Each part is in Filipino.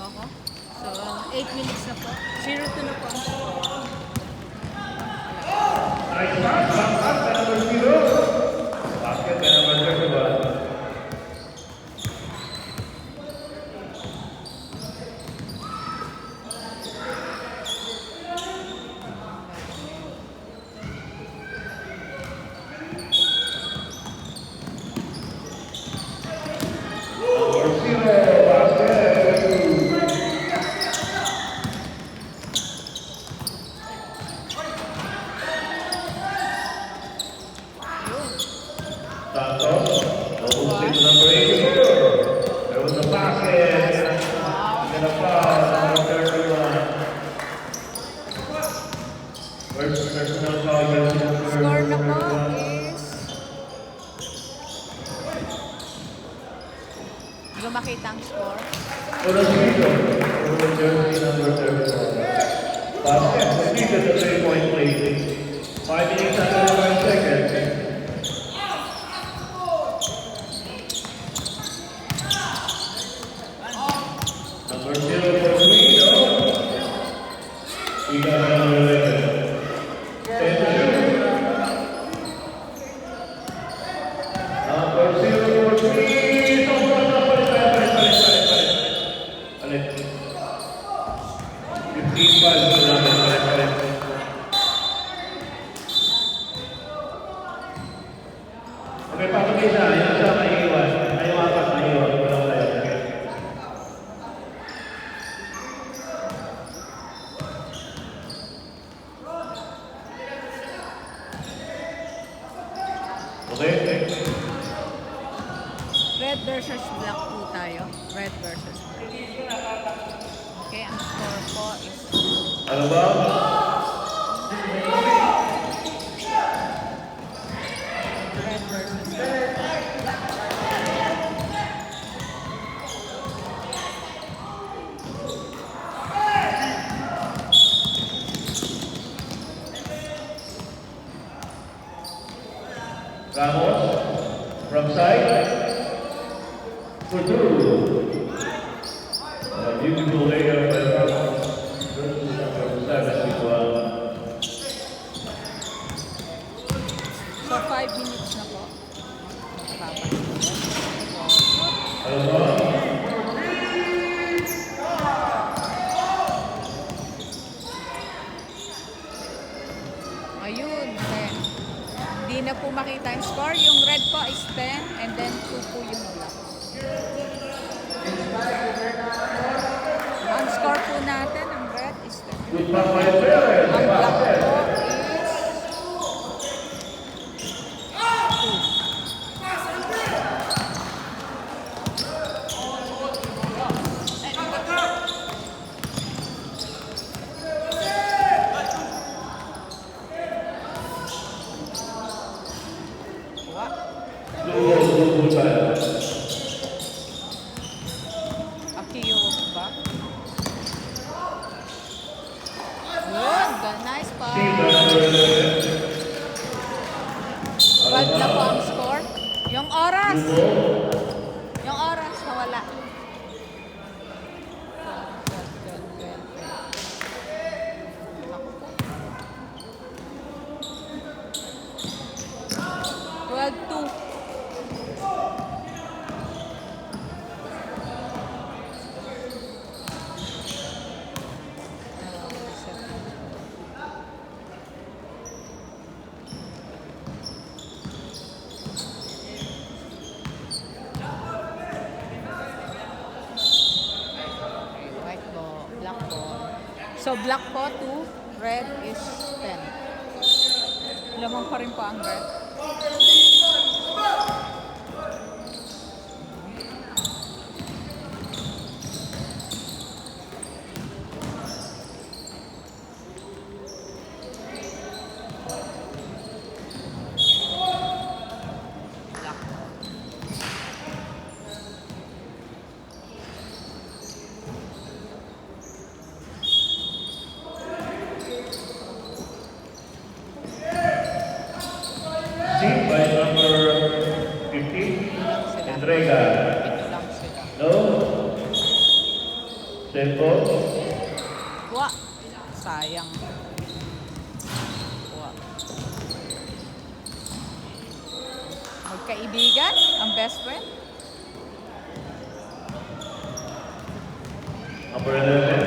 ako. So, 8 minutes na po. 0-2 na po ang score. Nice pass. Back up. Number 0. Basket by number 31. Score na po is... Hindi ko makita ang score. Basket completed the 3-point play. 5 minutes and 31 seconds. Number 0 for Guido. We got number 11. 10 to shoot. Number 0 for Guido. Palit. 15 files for number 5. Okay, papagay siya. Yan siya maiiwan. Ayaw apat, maiiwan. Walang tayo. Okay. Red versus black po tayo. Red versus black. Okay, ang score po is... Ano ba? Red versus black. Ramos, from side, for 2. Beautiful layup by Ramos. Versus number 7 as well. So, 5 minutes na po. Ano ba? Ayun, 10. Hindi na po makita yung score. Yung red po is 10 and then 2 po yung black. Ang score po natin, ang red is 10. Good pass by Perez. Ang black po is 2. Blue ball. Akiyo ba? Good, nice pass. Team by number 11. 12 na po ang score. Yung oras. Yung oras, nawala. 12-2. White ball, black ball. So black po 2, red is 10. Lamang pa rin po ang red. Team by number 15. Entrega. Ito lang sila. No. Tempo. Kuha. Sayang. Kuha. Magkaibigan? Ang best friend? Number 11.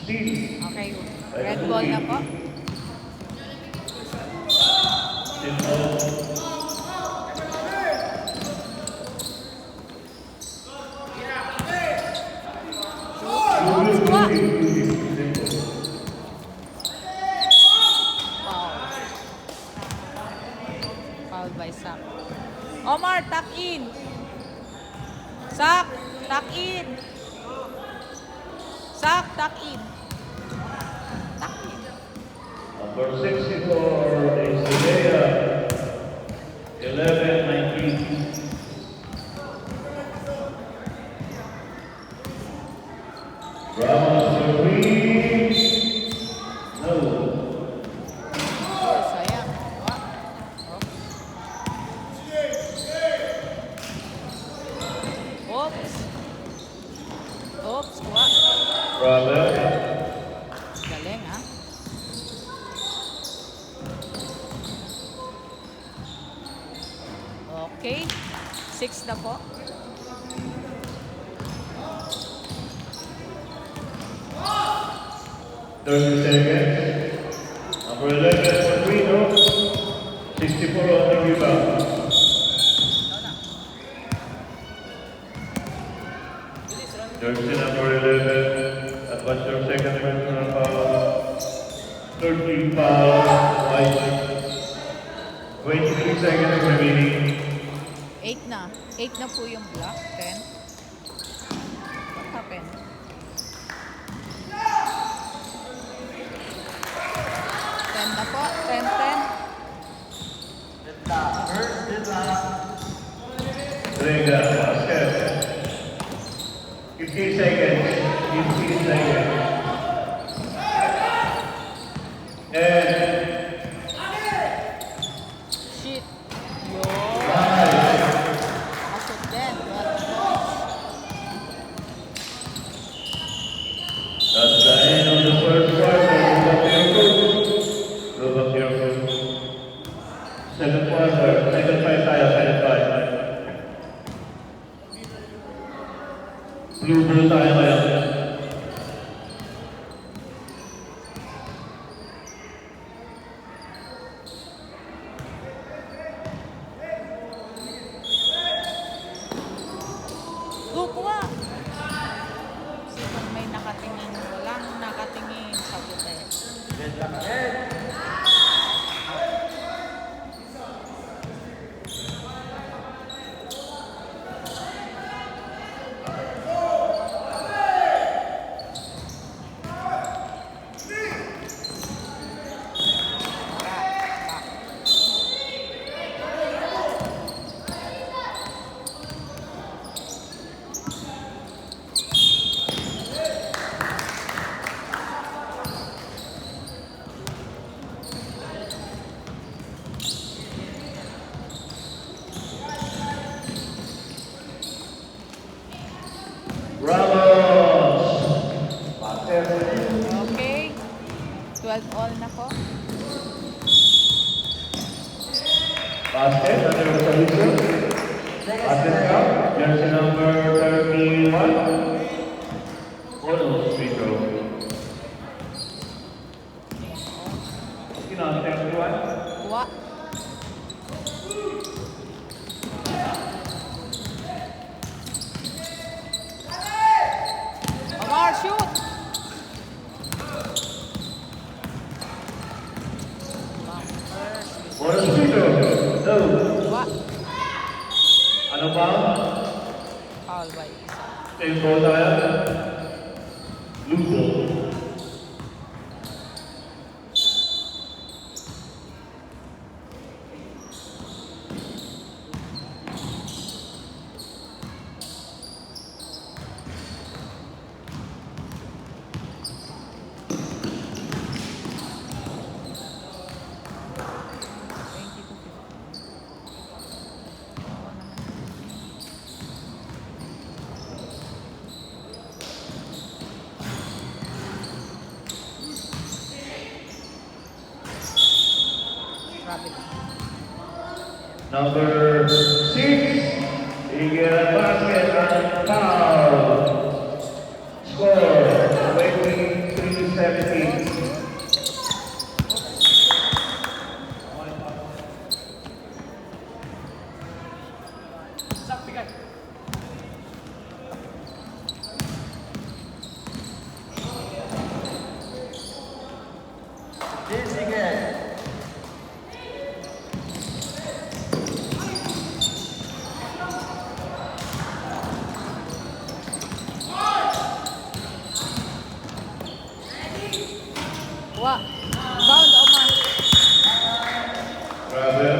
Steve. Okay. Red ball na po. Tempo. Oops, kuha. Foul. Foul by Sak. Omar, tuck in. Sak, tuck in. Sak, tuck in. Tuck in. Number 64 is Zendaya. 11-19. Ramos three. No. Oh, sayang. Kuha. Oops. Oops, kuha. Bravo. Galing, ha? Okay. 6 na po. Thirty seconds. Number 11 for Guido. 64 on the rebound. Jersey number 11. Advance your second personal foul. 13 foul. White. 23 seconds remaining. 8 na. 8 na po yung block. 10. What happened? Na po. 10-10. Rega, basket. 15 seconds. 15 seconds. And Shit. Yo. 5. Pasok din. That's the end of the first quarter. Go back here. Second quarter. Second five tayo. Second five. Blue tayo ngayon. Kukuha. Sino may nakatingin? Walang nakatingin sa puti. Ramos. Basket. Okay. 12 all na po. Basket. Under the solution. Basket count. Jersey number 31. Bonus free throw. Sino ang 31? Kuha. Omar, shoot! Bonus free throw. No. Kuha. Ano ba? Foul by isa. Tempo tayo. Lugo. Number 6, Igor basket and foul. Score 23-17. Wa. Bound Oman. Brother.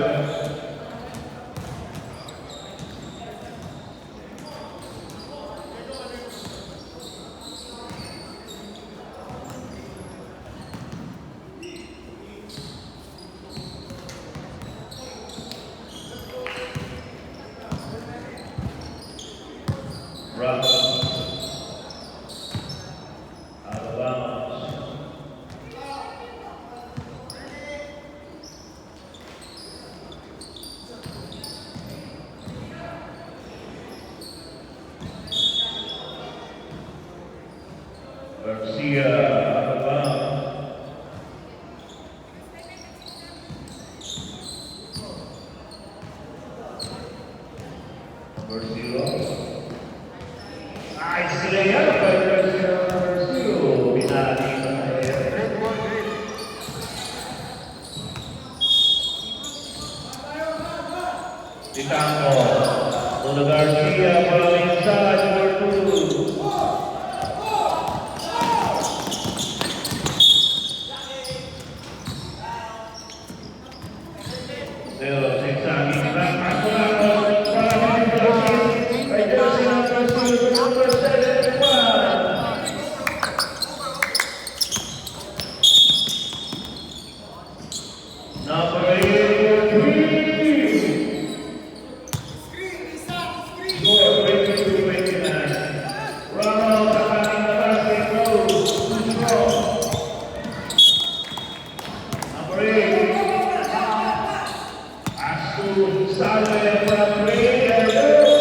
Brother. Out of bounds. Garcia, out of bounds. Number 0. Nice layup by Garcia, number 0. Binali na layup. Titango. Una Garcia from inside, number 2. Deo, Sexani, Mascolano, para Garcia, by Garcia, number 71. Number 83. Score 22-29. Ronald attacking the basket, goes too strong. Number 8. Astu Salve from 3 and goes.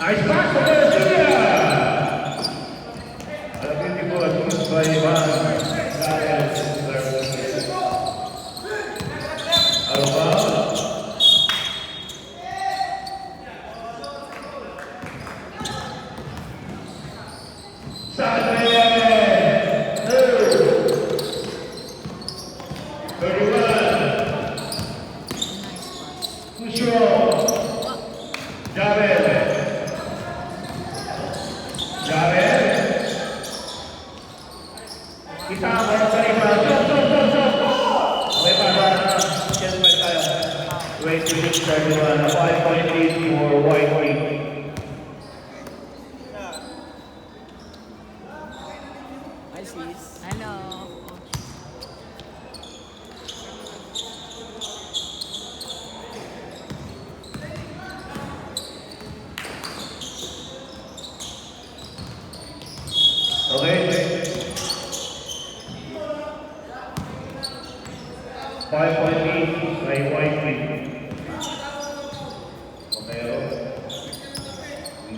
Nice pass for Garcia. A beautiful assist by Ivan. Alba. Salve. 31. Cusio. Javel. Kita mau terima. Wait to reach 31, 5.8 for White Wing. Hi, sis. Hello. Okay. 5.8 by White Wing.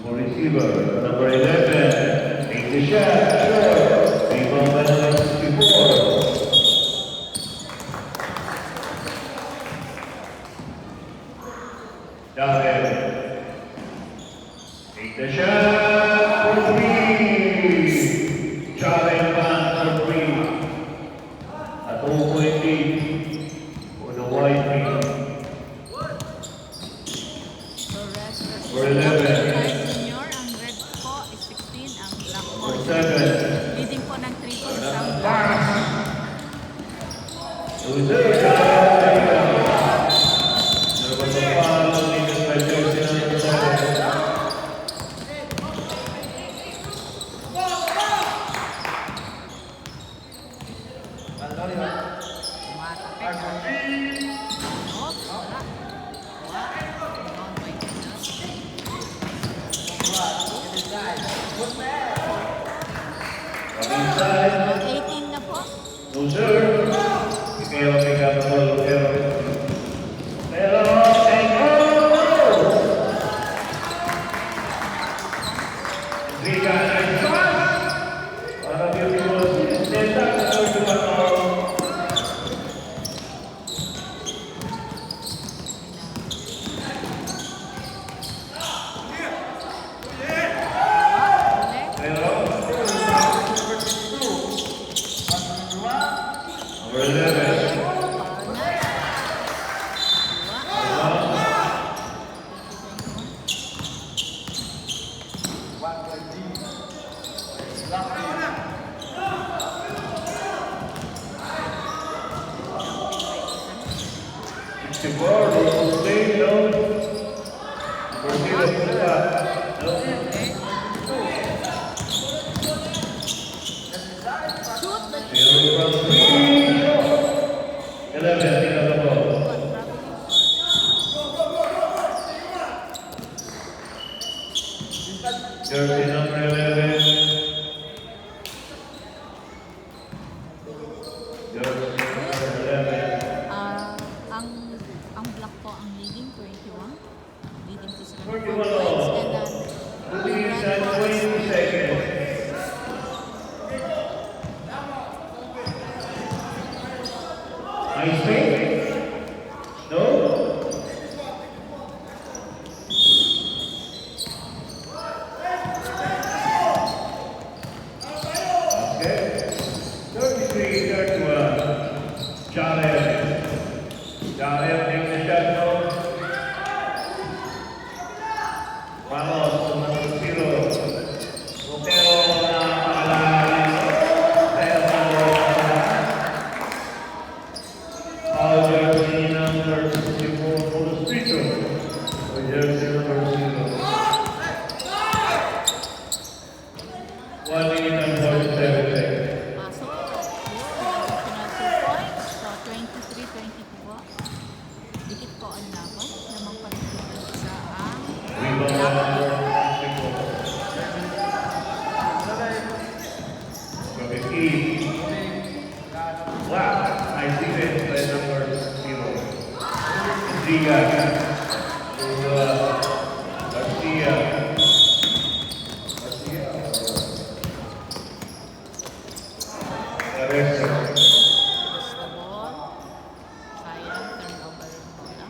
For receiver, number 11, take the shot, short, rebound by number 64. Javel, take the shot for 3. Javel back for 3. At 0.8 for the White Wing. Number 11. Junior, ang red po is 16, ang black po Number is 7. leading po ng 3 points ang black. Loser. Number 5. Leaders by jersey number 7. Tumatapik. Oh, wala. Rebound by Pinas. Inside. 18 na po. Loser. Pero pick up the ball. Pero and go! Riga, nice shot! Para beautiful. Set up the third to Macau. Ulit. Pero number 11. Foul na. Before we will stay no. Proceed to no. Shoot. Zero from 3. 11, pick up the ball. Jersey number 11. Jersey number 11. Ang black po ang leading 21. Leading to sila 21 4 points. And then, Please red and po is 20 seconds. Ice cream? No? Okay. 33-31. Jared. Jared takes the shot, no? Vamos, number 0. Botero na pakalahan. All jersey number 64 for the speaker. For jersey number 0. 1 minute and 47 seconds. pasok. Additional 2 points. So, 23-22 po. Dikit po ang laban. Namang panitilan sa ang Rebound black. number 64. From 15. Wow, nice defense by number 0. Ziga. Garcia. Arresto. Pass the ball. Sayang, turnover yung bola.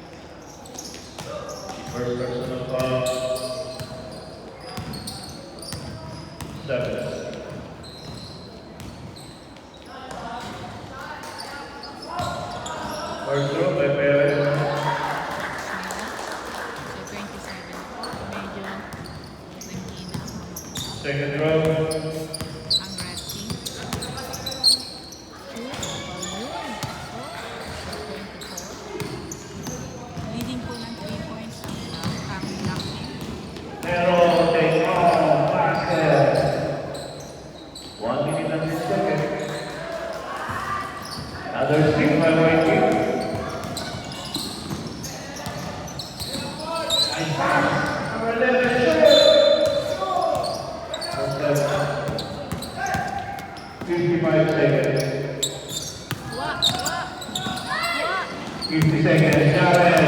First personal foul. 7. First throw by Perez. So, 27 po. Medyo nanghina ang mga bola. Second throw. Ang red team. Shoot. Balloon. So, 24. Leading po ng 3 points ang black team. Pero take off basket. 1 minute and 6 seconds. Another stick by White team. Nice pass. Number 11 shoot. 55 seconds. Wah! Wah! Wah! 50 seconds. Jared.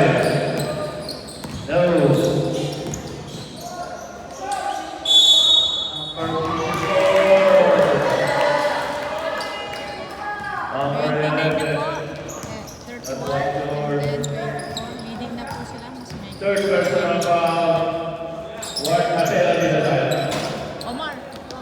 No. Number 29 na po. 11. 31 and then 24. Leading na po sila. Mas medyo. Third personal foul. What Matela did that? Omar. Go.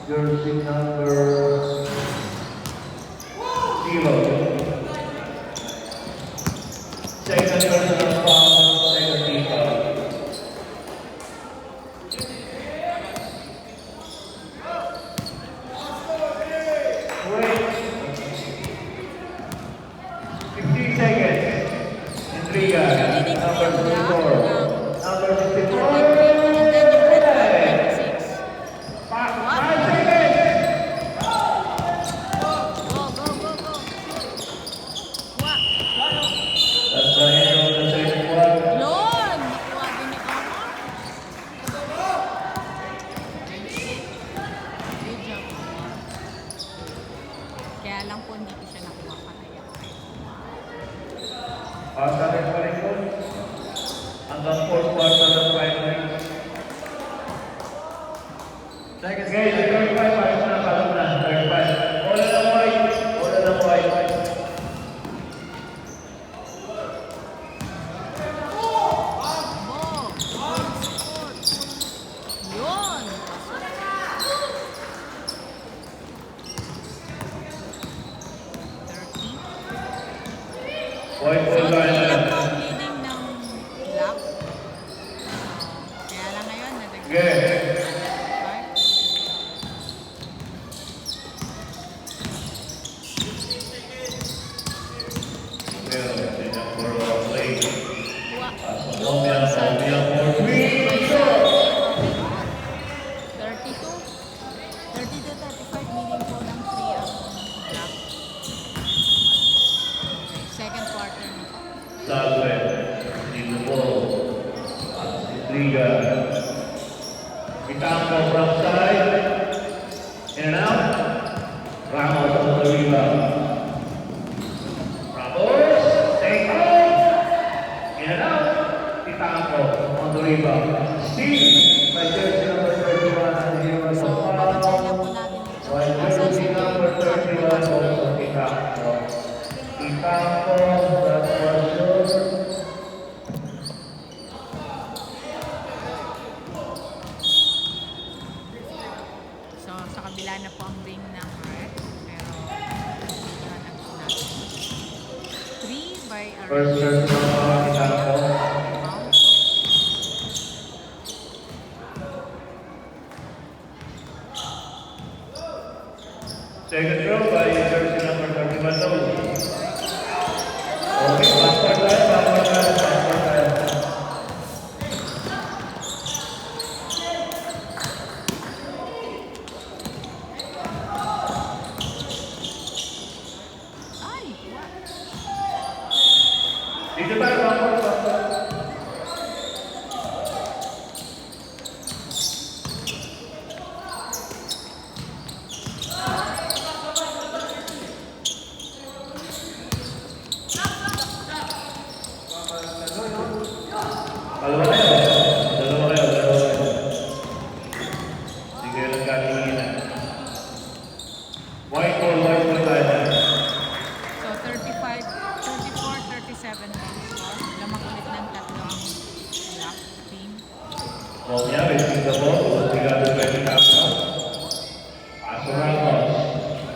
jersey number 0. Second personal foul, second team foul. Wait. 15 seconds. Intriga. Number 24. Number 54. and then yung red card, 26. 5 seconds. Go, go, go, go. Wah. That's the end of the second quarter. Yun! Nakuha din ni Omar. Good job, Omar. Kaya lang po hindi ko siya nakuha palaya. Sa ating palikod, hanggang 4th quarter ng primary. Second Okay, 35 ayos na, kalap na, 35. Wala ng white, wala ng white. Bo! Good support. Yun! Pasok. 30. White So, ball line sila na. po ang leading ng black. Kaya lang ngayon, Okay. Well, the number of play. Sonia for 3 shot. 32, 35 meaning po ng 3 ang black. Okay, second quarter na po. Salve, lead the ball. Intriga. Itambo from side. In and out. Ramos on the rebound. Ramos, take out. In and out. Itambo on the rebound. Steve, by jersey number 31 and he was So, a babantay lang foul. po natin ito. By Nasa jersey second number 31 also Itambo. Itambo, that was yours. So, sa kabila na po ang ring ng red. Pero, dito na lang po natin. 3 by First serve from Itambo. Bounce. Second throw by jersey number 31 no. Okay, backward tayo. Ay, what? Dito tayo, backward. Dalawa kayo. Sige lang katingin. White ball tayo. So, 35, 34, 37 ang score. Lamang ulit ng tatlo ang black team. Maunya, receiving the ball. Tigado 20 Castro. Paso Ramos.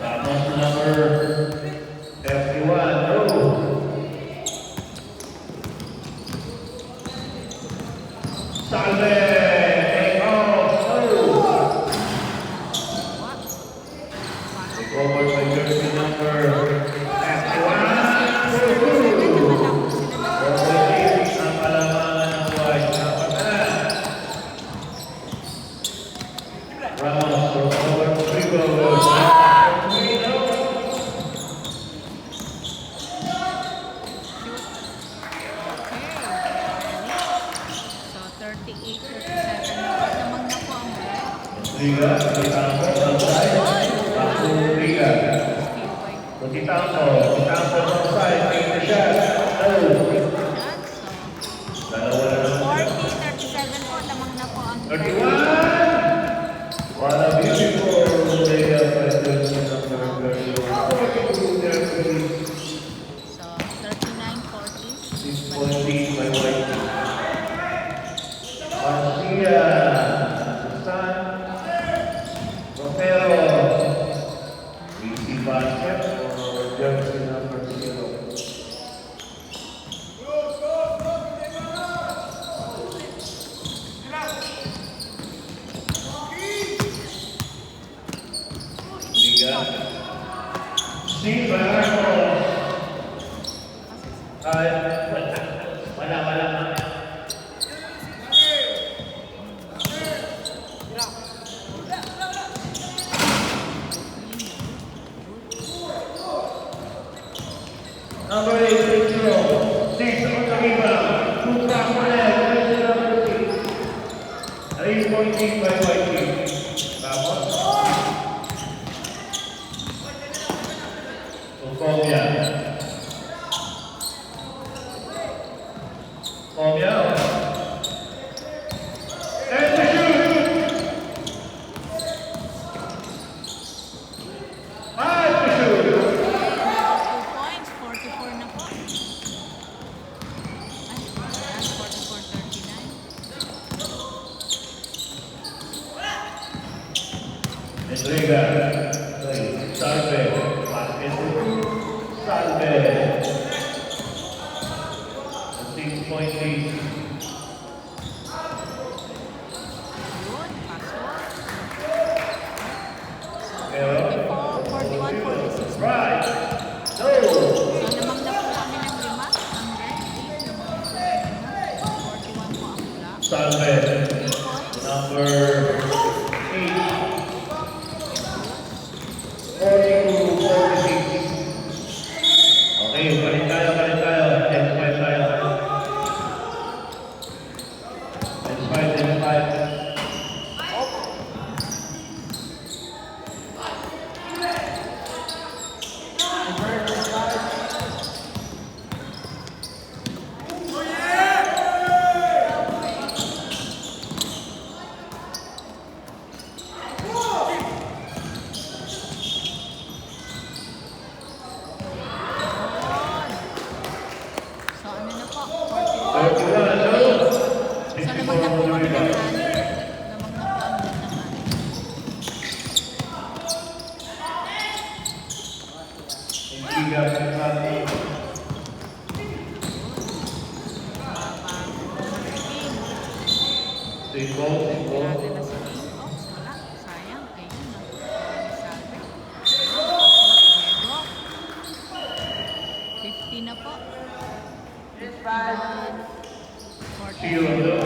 Ramos number 31. No. Salve! Take off! No! What? Take over by jersey number 31. Okay, ang palamangan ng white. Dapat na. Ramos for over 3 goals. So, 38, 37 namang na po ang red. Liga, Titampo, outside. Baku Liga. Steal by Titampo outside. Take the shot. No. shot. So, Dalawa na lang. 40, 37 po. Lamang na po ang 31. What a beautiful layup by jersey number 31. So, 39, 40. 6 lead by White. Garcia, San, Rosero, Enriga. Steve Marcos. Wala. Number 8, Pedro. 6 on the rebound. Luka Morel, number 6. 3-point by Whitey. Ramos. Comia. And the shoot. 5 to shoot. 2 points, 44 na po. Ay, ayan, 44-39. Enriga. Salve. Basket. Salve. 6-point lead. Yun, pasok. Pero, 41-46. right. No. So, lamang na po kami ng 5. Ang red team, lamang po ng 41 po ang pula. Salve. 3 points. Number 8. 42-46. Okay, balik tayo. 10-5 tayo. 10-5. So, ano na po? 31, no? 41. So, lamang na po kami ng 6. Lamang na po ang lead ng 6. Enriga, Kentucky. Single. Natin na si King. Oops, wala. Sayang. Ayun na. Sabi. Diego. 50 na po. 51. 40. Zero, no?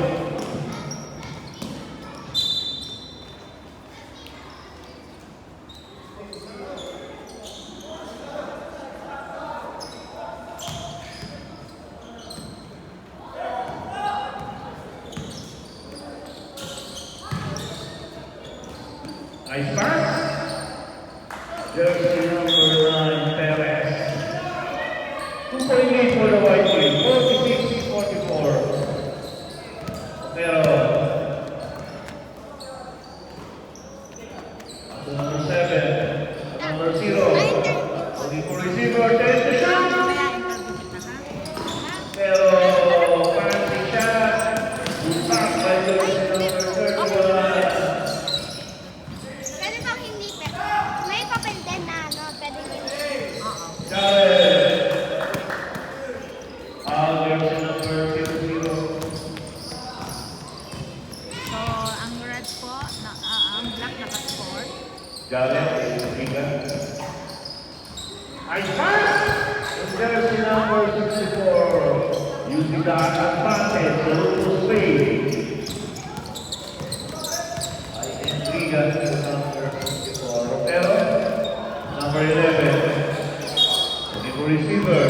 Nice pass. Jersey number 9, Perez. 2.8 for the white team. 46-44. Pero, number 7, number 0. Only for receiver, 10 to shoot. Kaya interview kita, ha? Pero, fancy shot. Good pass by Jersey number 31. Pwede bang hindi may papel din na ano, pwede hindi. Oo. Challenge. Jersey number 00. So, ang red po, ang black naka-score. Galing, Enriga. Nice pass! And jersey number 64. Using the advantage, the little speed. Enriga, number 64. Rotero, number 11. The receiver.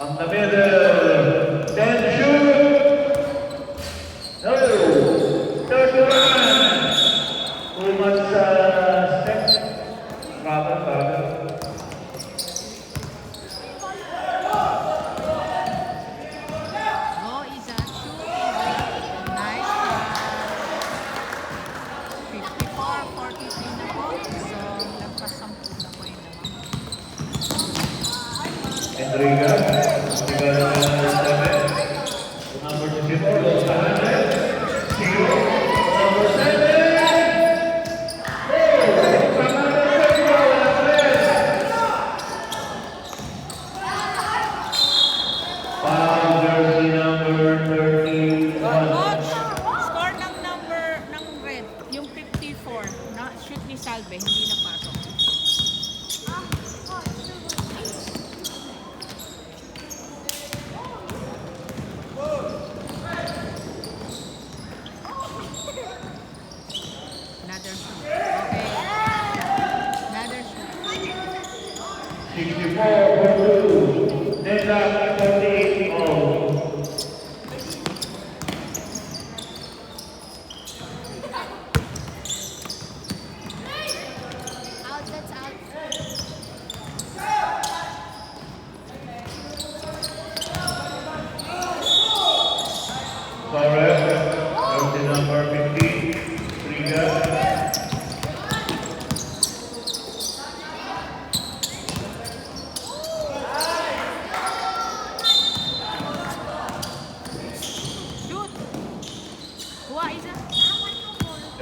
On the middle. 10 shoot. No. 31. Too much step. Rather. Go, Iza. Shoot, Iza. Nice pass. 54-43 na po. So, lagpas 10 na po yun naman. Enriga. Number 24, Los Angeles. Zero. Number 7. Foul jersey number 31. Coach, score ng red, yung 54. Na shoot ni Salve, hindi na pass.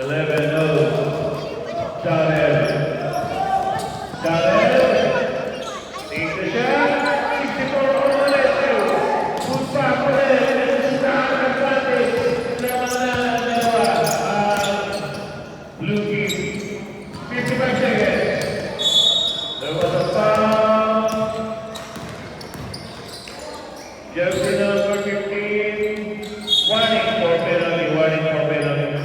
11 no. Jarrell. Take the shot. 64 for Leslie. Good pass ulit. Strong advantage. Laban na ang dalawa. Blue team. 55 seconds. There was a foul. Jersey number 15. Warning for penalty. Warning for penalty.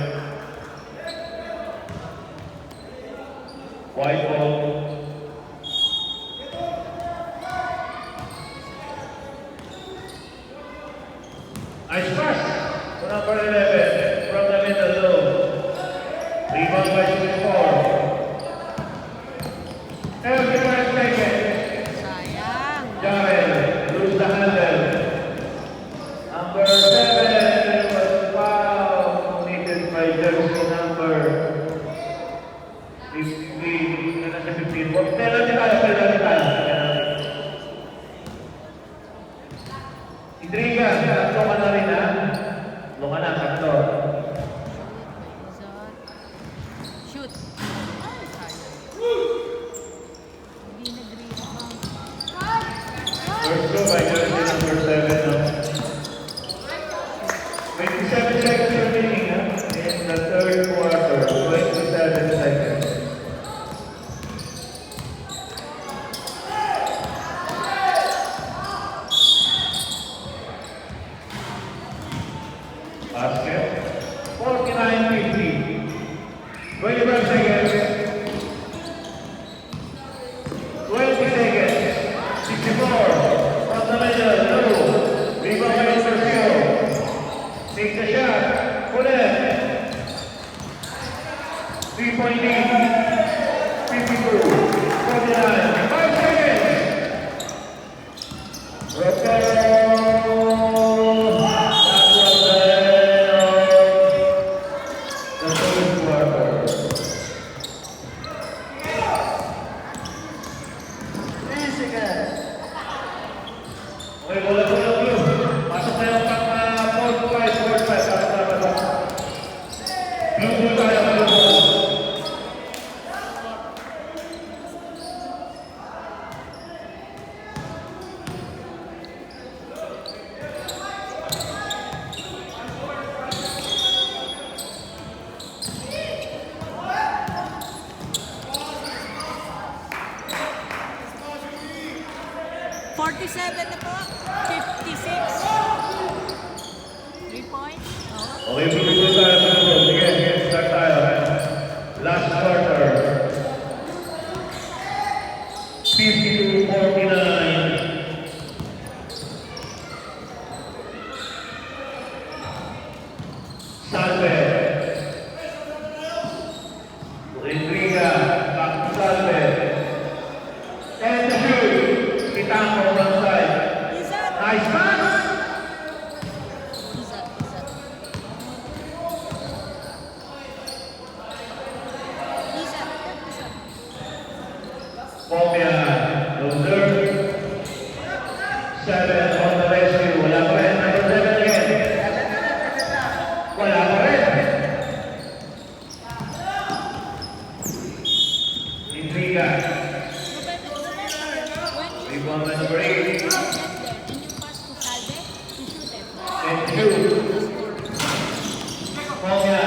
White ball. Nice pass to number 11 from the middle low. Rebound by 64. 35 seconds. Sayang. Jarrell lose the handle. Number 7 there was foul committed by jersey number 15. Nasa 15. Penalty tayo, penalty tayo. Idriga, tatlo ka na rin ha. Tatlo ka na, tatlo. Shoot. Ay, sayang. Hindi nag-rebound. First go by jersey number 7 no? 27 seconds remaining ha? In the third quarter. 27 seconds. Basket. 49-50. 25 seconds. 20 seconds. 64. From the middle. Two. Rebound by number 0. Take the shot. Pull it. 3.8. 52. 49. 5 seconds. Rotel. That was the end of the third quarter. Okay, wala ko lang yun. Pasok na yung pang 4-5. Pasok na ba? Blue ball tayo, blue ball. $47 na po. 56. 3 points. Oh. Okay, blue ball tayo, blue ball. Sige, start tayo. Last quarter. 52-49. Salve. Rodriga. Back to Salve. And the shoot. Kitang on one side. Nice pass. Isa. Pomia. Loser. 7 on the rescue. Wala pa rin. Number 7 again. Wala pa rin. Intriga. Rebound by number 8. And you pass to Salve, you shoot it. And shoot. Pomia.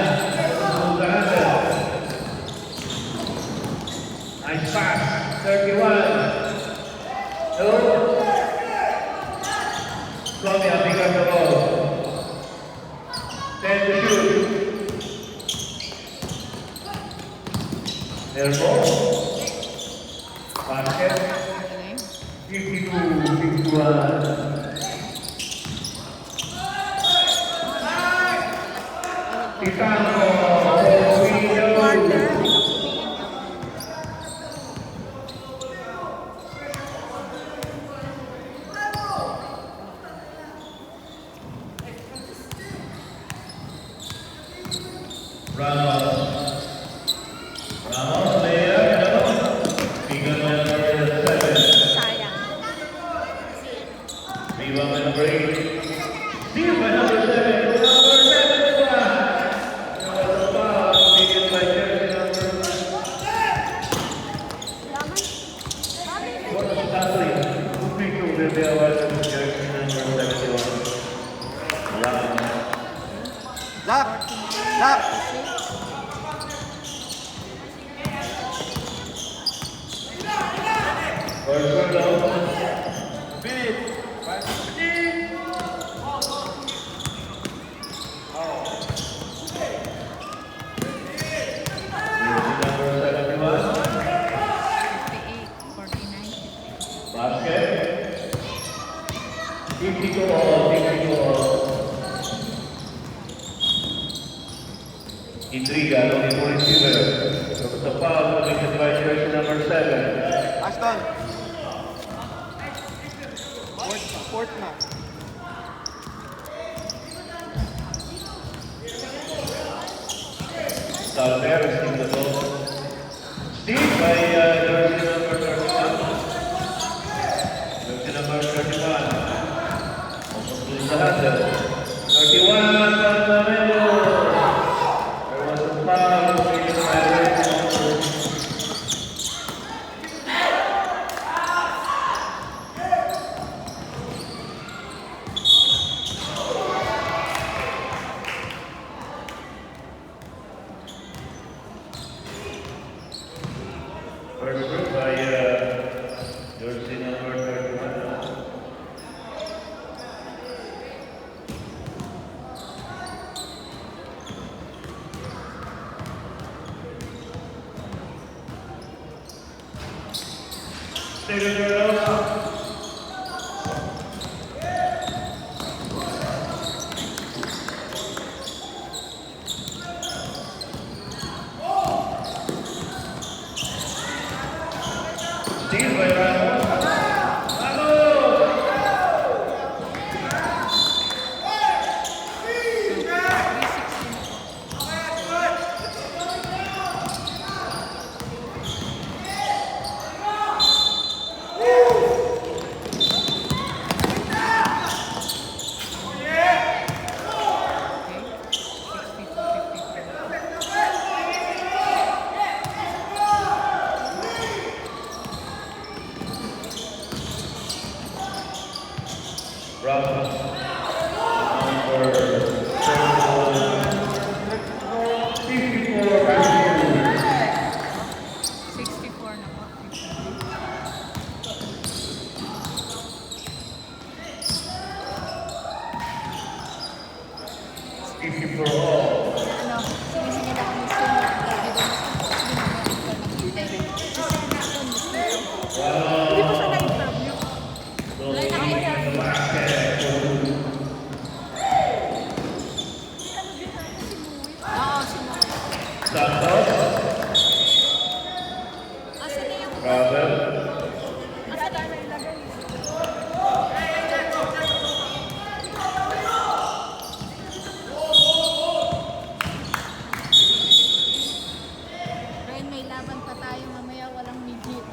Move the handle. Nice pass. 31. No. Pomia pick up the ball. 10 to shoot. Their ball. Basket. Okay. 52-51. Titango. Ramos. Ramos, layup. only for receiver. Look at the foul committed by jersey number 7. Ashton. Fourth na. Salver receiving the ball. Steve by jersey number 31. Jersey number 31. Almost lose the handle. 31, Sacramento. There was a foul committed by jersey number 31. First group by jersey number 31. Stephen Girl. Steve by Ramos. Ramos. Number 54 64 na po. 54 all. Ano, sige lang ang gusto mo. Hindi pa siya na-interview. Wala na-interview. Oo, si Moe. Santos. Asa na yung... Ravel. Asa na yung ilagay? Ren, may laban pa tayo mamaya, walang midget.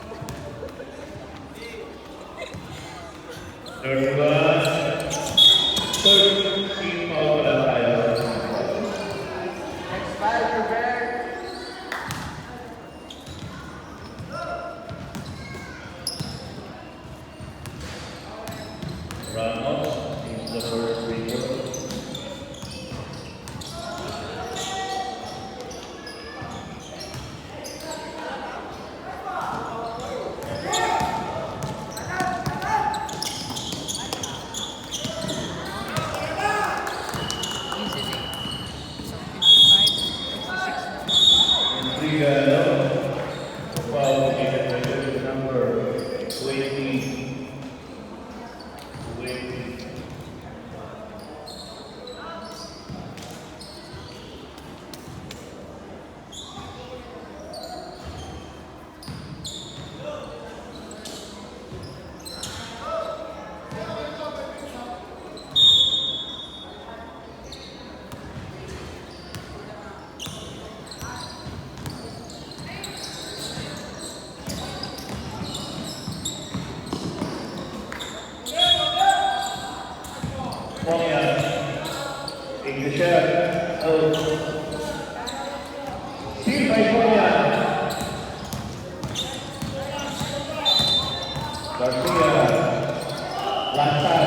31. 13 foul pala tayo. Next five, prepare. Ramos is the first free throw. Easily. So, 55, 56 na. And Brigado. Foul committed by jersey number 20. 20. Ponyan. In the shot. Out. Steve by Ponyan. Garcia. Lansan.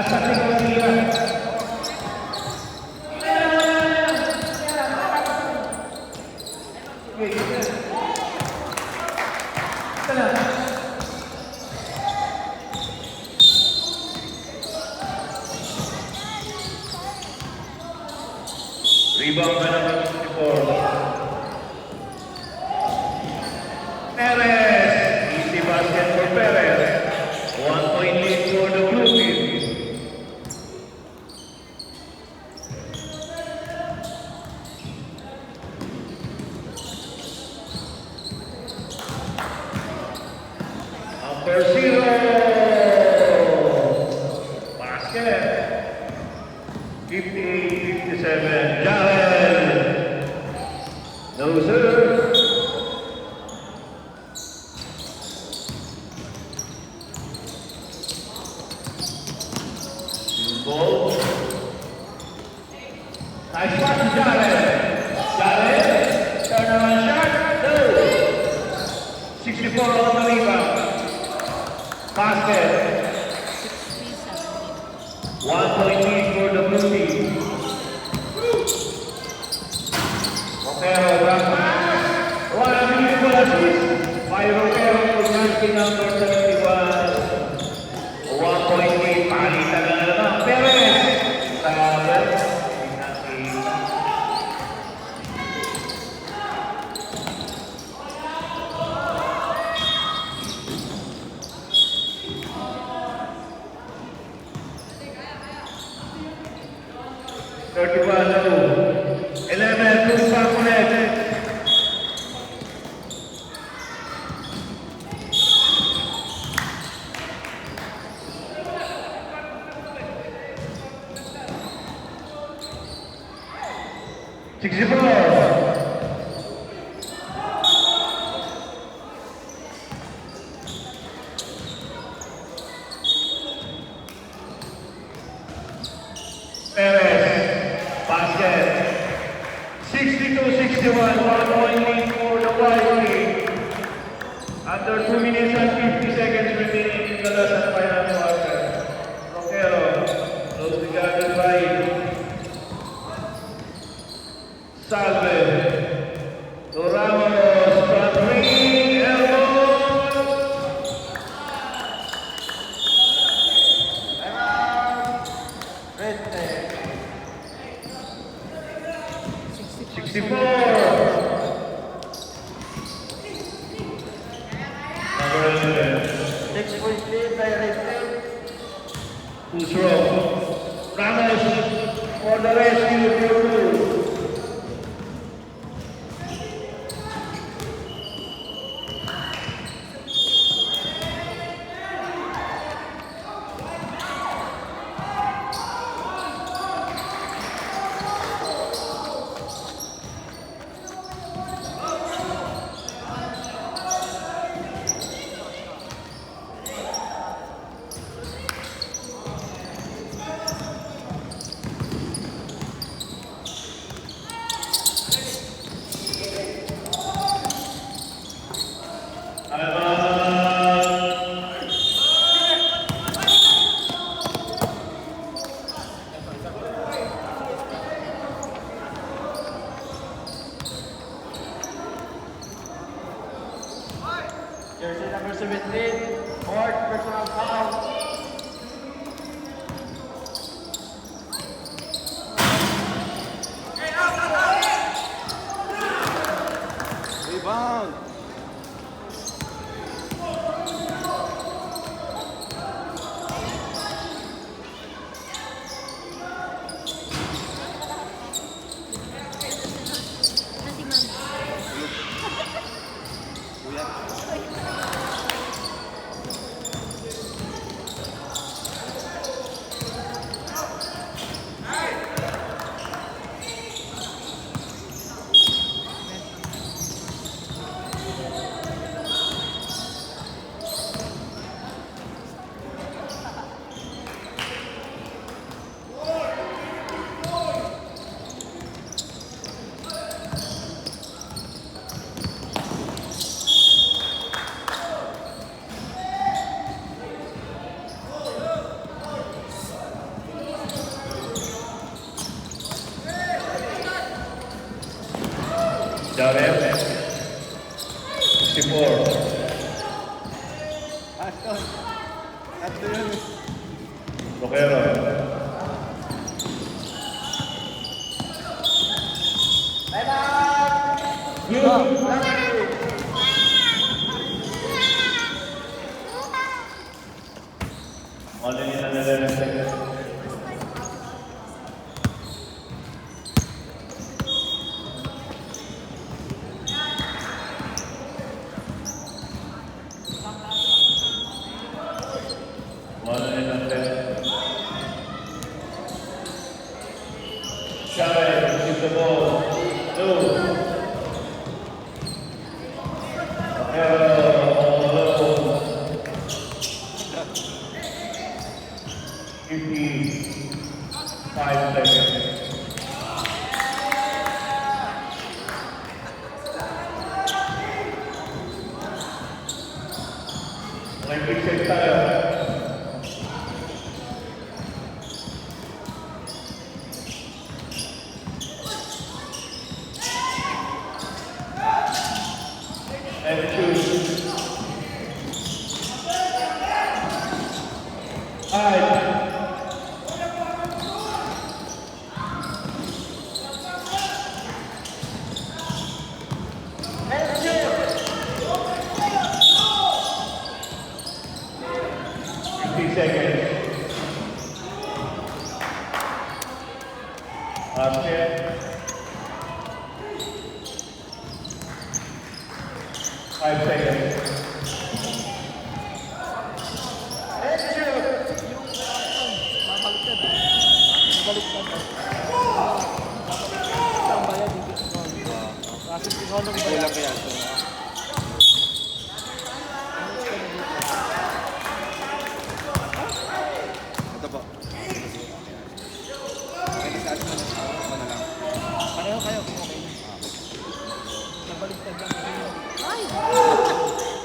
Nasa tingin niya. Rebound by number 54. Perez. Easy basket for Perez. 1 point lead for the blue team. Number 0. Basket. 58-57. Jared. No sir. Ball. Nice pass to Jared. Jared. Turnaround shot. No. 64 on the rebound. Basket. 63-17. 1 point lead for the blue team. Rotero drop pass. What a beautiful assist by Rotero to ranking number 71. 1 point lead. Palitan na naman. Perez. Travel. Pinaki. Connect. 64. Perez, basket. 62-61, 1 point lead for the white team. Under 2 minutes and 50 seconds remaining in the last and final quarter. Roquero, closely guarded by Salve. Ramos, front ring, elbow. Red. 64. Number 11. 6 point lead by Red Team. Who's wrong? Ramos for the rescue. Peru. Jared. 64. Aston. Tatlo yun. Roquero. Only in another second. One in another. Chavez, keep the ball. Two. Roquero. 55 seconds. Olympic set tayo. And two. Five. Seconds. Oscar. 5 seconds. Kulang kaya. Ito po. Pareho kayo. Okay. Nabaliktad lang. Ay!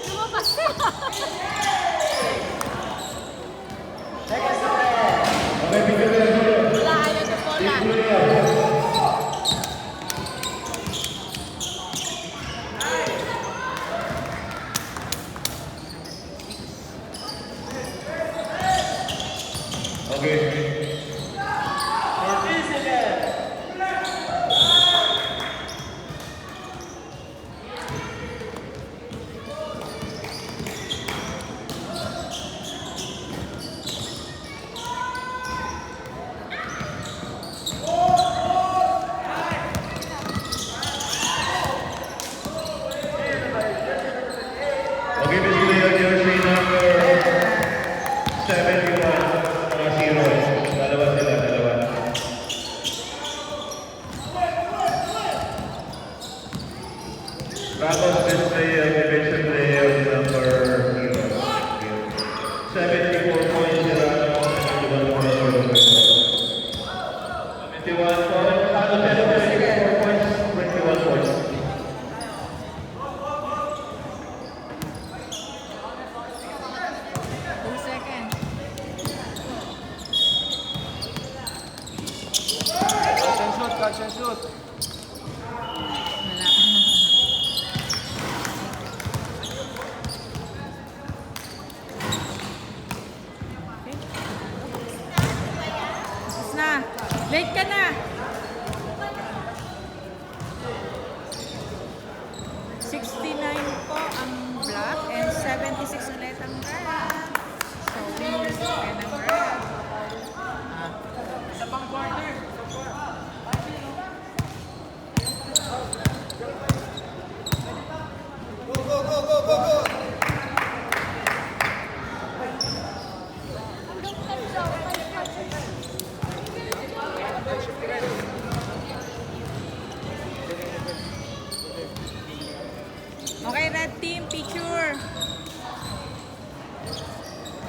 Lumabas na! Okay, bigyan mo lang. Wala, ayaw na po lang. Okay. Okay, Miss Leo, jersey number 71. Mga zero. Dalawa sila, dalawa. Ramos display division player number 0. 74 points, Ramos, 21 points for the win. 71 points, Ramos, 74 points, 21 points. Catch and shoot. Wala. Tapos na. Late ka na.